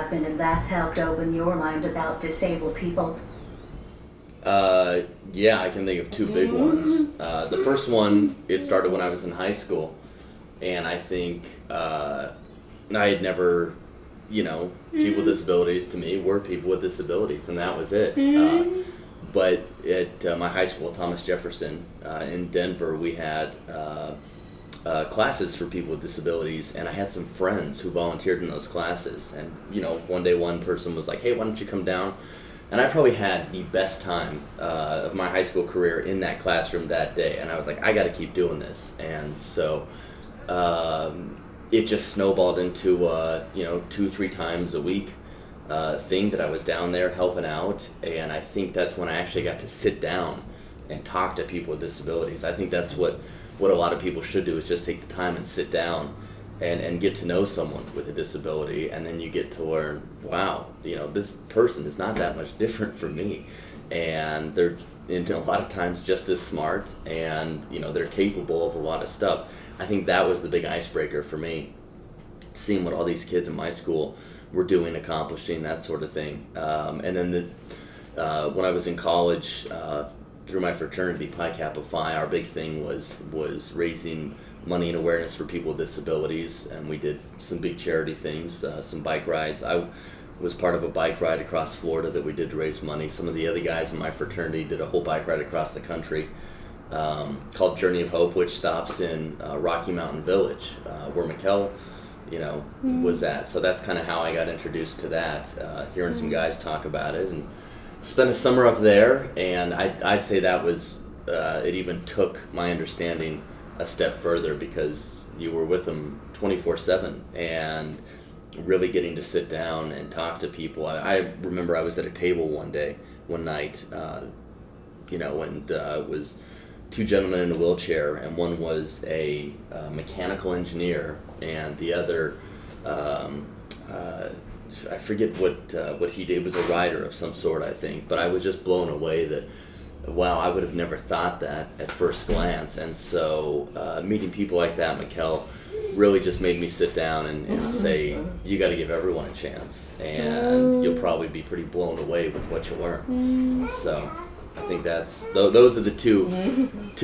happened and that helped open your mind about disabled people? Yeah, I can think of two big ones. The first one, it started when I was in high school, and I think I had never, people with disabilities to me were people with disabilities, and that was it. But at my high school, Thomas Jefferson, in Denver, we had classes for people with disabilities, and I had some friends who volunteered in those classes. And one day one person was like, "Hey, why don't you come down?" And I probably had the best time of my high school career in that classroom that day. And I was like, I got to keep doing this. And so it just snowballed into 2-3 times a week thing that I was down there helping out. And I think that's when I actually got to sit down and talk to people with disabilities. I think that's what a lot of people should do, is just take the time and sit down and get to know someone with a disability, and then you get to learn, wow, this person is not that much different from me, and they're a lot of times just as smart, and they're capable of a lot of stuff. I think that was the big icebreaker for me, seeing what all these kids in my school were doing, accomplishing, that sort of thing. And then when I was in college, through my fraternity, Pi Kappa Phi, our big thing was raising money and awareness for people with disabilities, and we did some big charity things, some bike rides. I was part of a bike ride across Florida that we did to raise money. Some of the other guys in my fraternity did a whole bike ride across the country called Journey of Hope, which stops in Rocky Mountain Village, where Mikkel, was at. So that's kind of how I got introduced to that, hearing some guys talk about it, and spent a summer up there. And I'd say that was, it even took my understanding a step further, because you were with them 24/7 and really getting to sit down and talk to people. I remember I was at a table one night, and it was two gentlemen in a wheelchair, and one was a mechanical engineer, and the other, I forget what he did. It was a rider of some sort, I think, but I was just blown away that, wow, I would have never thought that at first glance. And so meeting people like that, Mikkel, really just made me sit down and say, you got to give everyone a chance, and you'll probably be pretty blown away with what you learn. So I think those are the two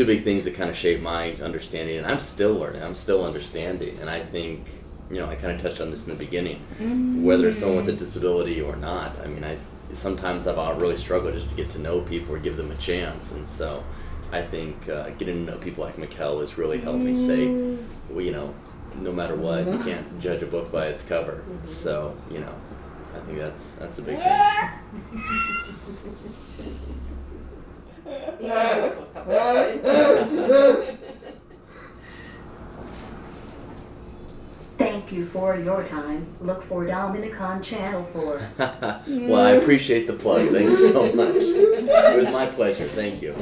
big things that kind of shaped my understanding, and I'm still learning, I'm still understanding. And I think, I kind of touched on this in the beginning, whether it's someone with a disability or not. I mean, sometimes I've really struggled just to get to know people or give them a chance. And so I think getting to know people like Mikkel has really helped me say, well, no matter what, you can't judge a book by its cover. So, I think that's a big thing. Thank you for your time. Look for Dominic on Channel 4. Well, I appreciate the plug. Thanks so much. It was my pleasure. Thank you.